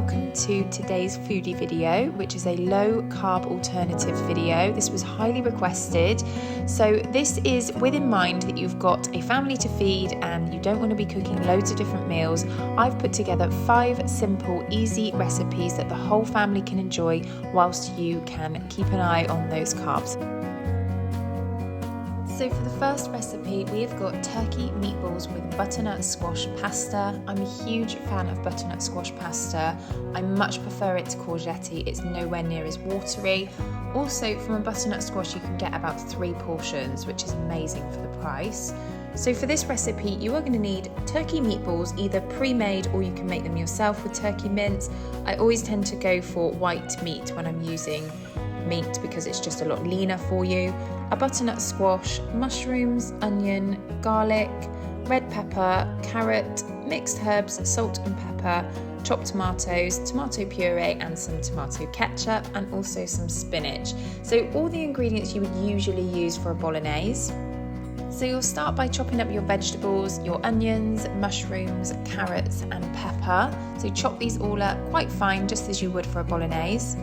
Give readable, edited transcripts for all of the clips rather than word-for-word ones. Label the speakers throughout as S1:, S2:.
S1: welcome to today's foodie video, which is a low carb alternative video. This was highly requested. So this is with in mind that you've got a family to feed and you don't want to be cooking loads of different meals. I've put together 5 simple, easy recipes that the whole family can enjoy whilst you can keep an eye on those carbs. So for the first recipe, we have got turkey meatballs with butternut squash pasta. I'm a huge fan of butternut squash pasta. I much prefer it to courgette. It's nowhere near as watery. Also, from a butternut squash, you can get about 3 portions, which is amazing for the price. So for this recipe, you are going to need turkey meatballs, either pre-made or you can make them yourself with turkey mince. I always tend to go for white meat when I'm using meat because it's just a lot leaner for you. A butternut squash, mushrooms, onion, garlic, red pepper, carrot, mixed herbs, salt and pepper, chopped tomatoes, tomato puree and some tomato ketchup, and also some spinach. So all the ingredients you would usually use for a bolognese. So you'll start by chopping up your vegetables, your onions, mushrooms, carrots and pepper. So chop these all up quite fine, just as you would for a bolognese.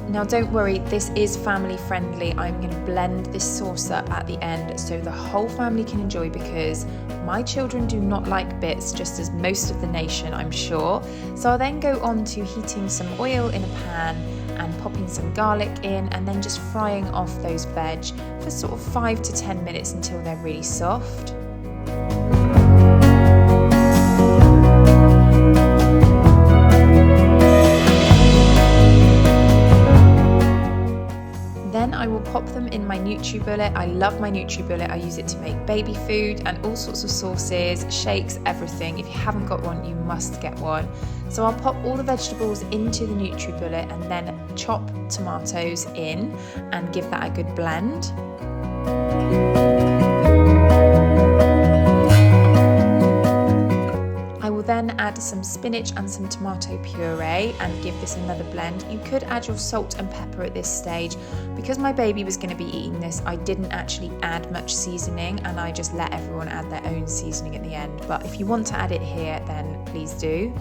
S1: Now don't worry, this is family friendly. I'm going to blend this sauce up at the end so the whole family can enjoy, because my children do not like bits, just as most of the nation, I'm sure. So I'll then go on to heating some oil in a pan and popping some garlic in, and then just frying off those veg for sort of 5 to 10 minutes until they're really soft. I will pop them in my NutriBullet. I love my NutriBullet. I use it to make baby food and all sorts of sauces, shakes, everything. If you haven't got one, you must get one. So I'll pop all the vegetables into the NutriBullet and then chop tomatoes in and give that a good blend. Then add some spinach and some tomato puree and give this another blend. You could add your salt and pepper at this stage. Because my baby was going to be eating this, I didn't actually add much seasoning and I just let everyone add their own seasoning at the end. But if you want to add it here, then please do.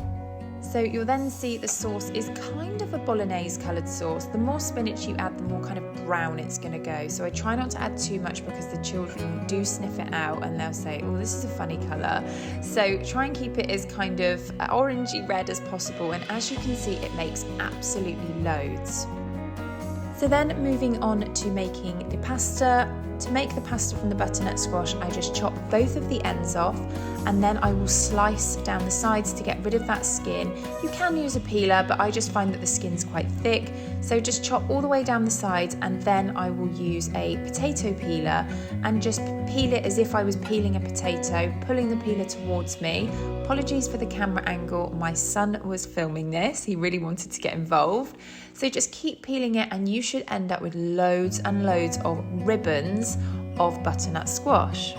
S1: So you'll then see the sauce is kind of a bolognese coloured sauce. The more spinach you add, the more kind of brown it's going to go. So I try not to add too much because the children do sniff it out and they'll say, oh, this is a funny colour. So try and keep it as kind of orangey red as possible. And as you can see, it makes absolutely loads. So then moving on to making the pasta. To make the pasta from the butternut squash, I just chop both of the ends off and then I will slice down the sides to get rid of that skin. You can use a peeler, but I just find that the skin's quite thick. So just chop all the way down the sides and then I will use a potato peeler and just peel it as if I was peeling a potato, pulling the peeler towards me. Apologies for the camera angle, my son was filming this, he really wanted to get involved. So just keep peeling it and you should end up with loads and loads of ribbons of butternut squash.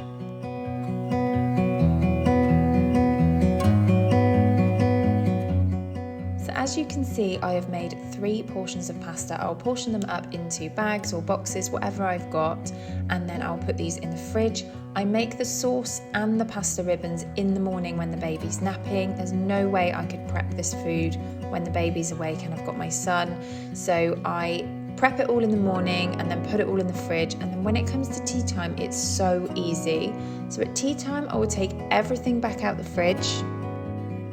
S1: So as you can see, I have made 3 portions of pasta. I'll portion them up into bags or boxes, whatever I've got, and then I'll put these in the fridge. I make the sauce and the pasta ribbons in the morning when the baby's napping. There's no way I could prep this food when the baby's awake and I've got my son. So I prep it all in the morning and then put it all in the fridge, and then when it comes to tea time, it's so easy. So at tea time, I will take everything back out the fridge.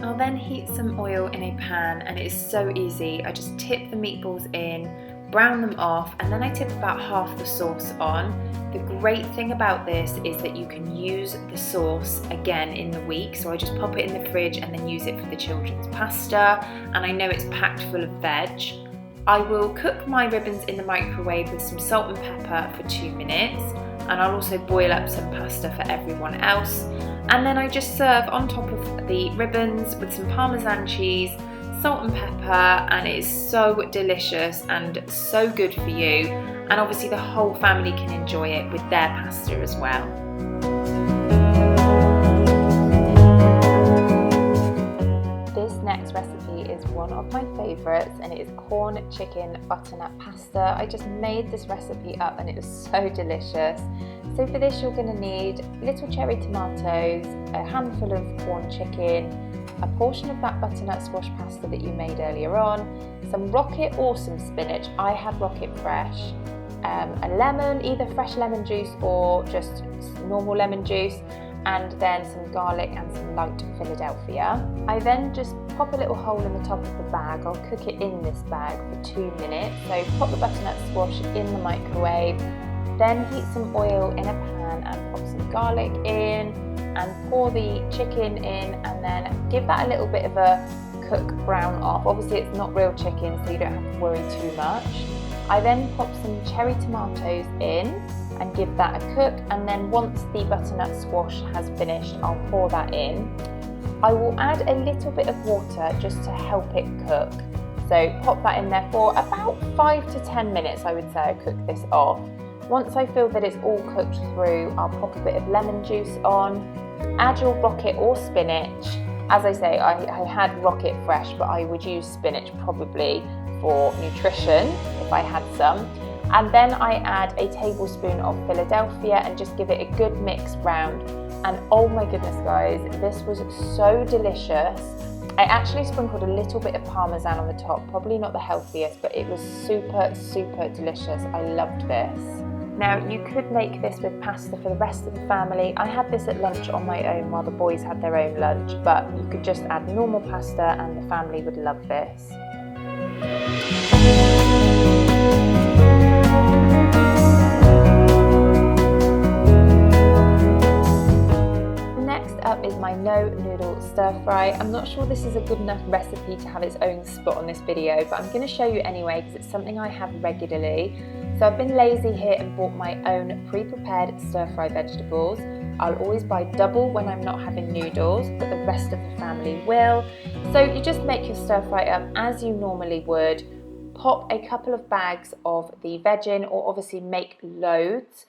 S1: I'll then heat some oil in a pan and it is so easy. I just tip the meatballs in, brown them off, and then I tip about half the sauce on. The great thing about this is that you can use the sauce again in the week. So I just pop it in the fridge and then use it for the children's pasta. And I know it's packed full of veg. I will cook my ribbons in the microwave with some salt and pepper for 2 minutes. And I'll also boil up some pasta for everyone else. And then I just serve on top of the ribbons with some Parmesan cheese, salt and pepper, and it is so delicious and so good for you. And obviously the whole family can enjoy it with their pasta as well. This next recipe is one of my favourites and it is corn chicken butternut pasta. I just made this recipe up and it was so delicious. So for this you're going to need little cherry tomatoes, a handful of corn chicken, a portion of that butternut squash pasta that you made earlier on, some rocket or some spinach. I had rocket fresh, a lemon, either fresh lemon juice or just normal lemon juice, and then some garlic and some light Philadelphia. I then just pop a little hole in the top of the bag. I'll cook it in this bag for 2 minutes. So pop the butternut squash in the microwave, then heat some oil in a pan and pop some garlic in and pour the chicken in, and then give that a little bit of a cook brown off. Obviously it's not real chicken, so you don't have to worry too much. I then pop some cherry tomatoes in and give that a cook, and then once the butternut squash has finished, I'll pour that in. I will add a little bit of water just to help it cook. So pop that in there for about 5 to 10 minutes, I would say. I cook this off. Once I feel that it's all cooked through, I'll pop a bit of lemon juice on, add your rocket or spinach. As I say, I had rocket fresh, but I would use spinach probably for nutrition if I had some. And then I add a tablespoon of Philadelphia and just give it a good mix round. And oh my goodness guys, this was so delicious. I actually sprinkled a little bit of Parmesan on the top, probably not the healthiest, but it was super, super delicious. I loved this. Now you could make this with pasta for the rest of the family. I had this at lunch on my own while the boys had their own lunch, but you could just add normal pasta and the family would love this. Next up is my Noodles Stir Fry. I'm not sure this is a good enough recipe to have its own spot on this video, but I'm going to show you anyway because it's something I have regularly. So I've been lazy here and bought my own pre-prepared stir-fry vegetables. I'll always buy double when I'm not having noodles, but the rest of the family will. So you just make your stir-fry up as you normally would. Pop a couple of bags of the veg in, or obviously make loads.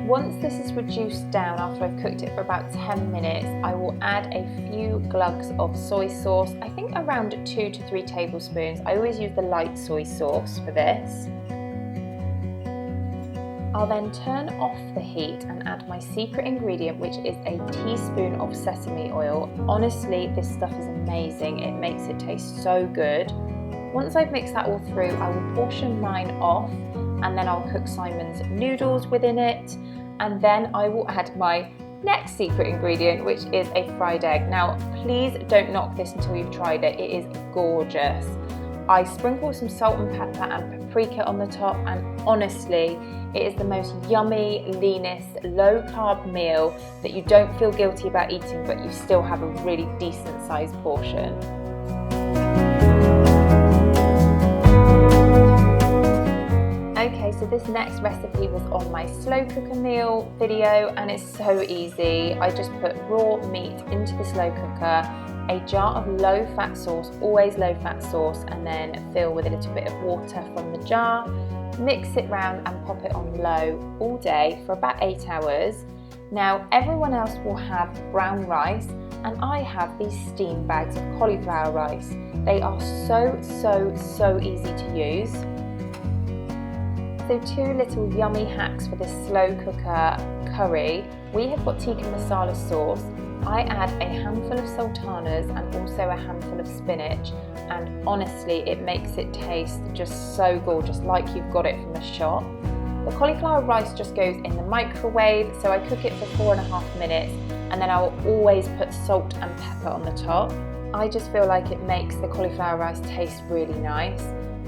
S1: Once this is reduced down after I've cooked it for about 10 minutes, I will add a few glugs of soy sauce, I think around 2 to 3 tablespoons. I always use the light soy sauce for this. I'll then turn off the heat and add my secret ingredient, which is a teaspoon of sesame oil. Honestly, this stuff is amazing. It makes it taste so good. Once I've mixed that all through, I will portion mine off, and then I'll cook Simon's noodles within it. And then I will add my next secret ingredient, which is a fried egg. Now, please don't knock this until you've tried it. It is gorgeous. I sprinkle some salt and pepper and paprika on the top, and honestly, it is the most yummy, leanest, low-carb meal that you don't feel guilty about eating, but you still have a really decent-sized portion. Okay, so this next recipe was on my slow cooker meal video, and it's so easy. I just put raw meat into the slow cooker, a jar of low-fat sauce, always low-fat sauce, and then fill with a little bit of water from the jar. Mix it round and pop it on low all day for about 8 hours. Now, everyone else will have brown rice, and I have these steam bags of cauliflower rice. They are so easy to use. So 2 little yummy hacks for this slow cooker curry. We have got tikka masala sauce. I add a handful of sultanas and also a handful of spinach, and honestly it makes it taste just so gorgeous, like you've got it from a shop. The cauliflower rice just goes in the microwave, so I cook it for 4.5 minutes, and then I will always put salt and pepper on the top. I just feel like it makes the cauliflower rice taste really nice.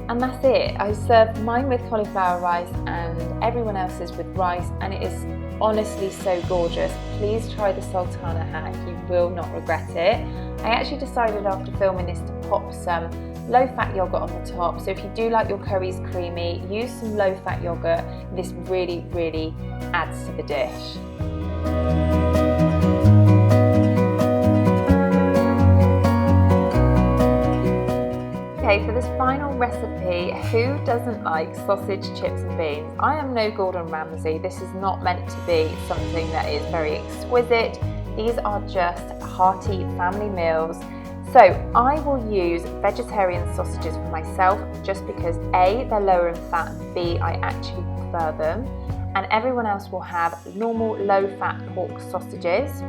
S1: And that's it. I serve mine with cauliflower rice and everyone else's with rice, and it is honestly so gorgeous. Please try the sultana hack, you will not regret it. I actually decided after filming this to pop some low-fat yogurt on the top, so if you do like your curries creamy, use some low-fat yogurt. This really adds to the dish. Okay, for this final recipe, who doesn't like sausage, chips and beans? I am no Gordon Ramsay. This is not meant to be something that is very exquisite. These are just hearty family meals. So I will use vegetarian sausages for myself just because A, they're lower in fat, and B, I actually prefer them. And everyone else will have normal low-fat pork sausages.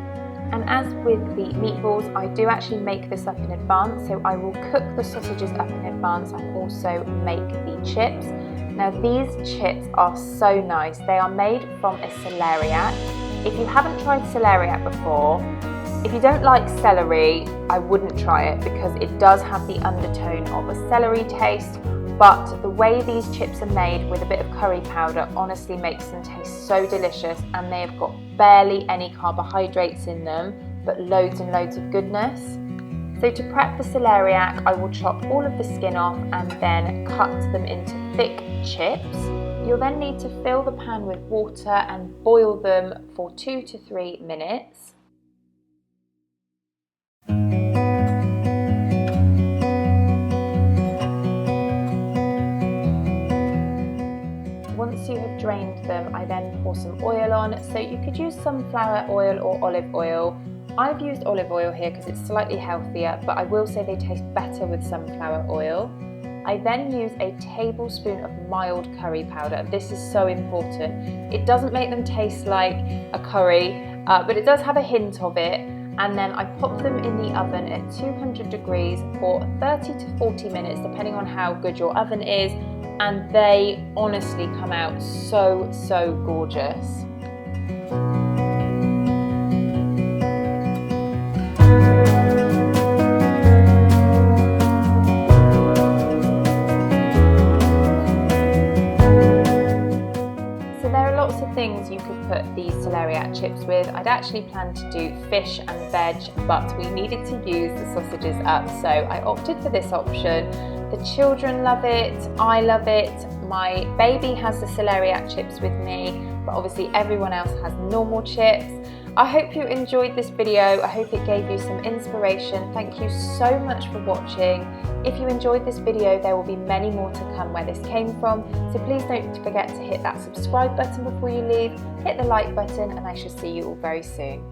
S1: And as with the meatballs, I do actually make this up in advance. So I will cook the sausages up in advance and also make the chips. Now these chips are so nice. They are made from a celeriac. If you haven't tried celeriac before, if you don't like celery, I wouldn't try it because it does have the undertone of a celery taste, but the way these chips are made with a bit of curry powder honestly makes them taste so delicious, and they've got barely any carbohydrates in them, but loads and loads of goodness. So to prep the celeriac, I will chop all of the skin off and then cut them into thick chips. You'll then need to fill the pan with water and boil them for 2 to 3 minutes. Once you have drained them, I then pour some oil on. So you could use sunflower oil or olive oil. I've used olive oil here because it's slightly healthier, but I will say they taste better with sunflower oil. I then use a tablespoon of mild curry powder. This is so important. It doesn't make them taste like a curry, but it does have a hint of it. And then I pop them in the oven at 200 degrees for 30 to 40 minutes, depending on how good your oven is. And they honestly come out so, so gorgeous. Things you could put these celeriac chips with. I'd actually planned to do fish and veg, but we needed to use the sausages up, so I opted for this option. The children love it, I love it, my baby has the celeriac chips with me, but obviously everyone else has normal chips. I hope you enjoyed this video. I hope it gave you some inspiration. Thank you so much for watching. If you enjoyed this video, there will be many more to come where this came from. So please don't forget to hit that subscribe button before you leave, hit the like button, and I shall see you all very soon.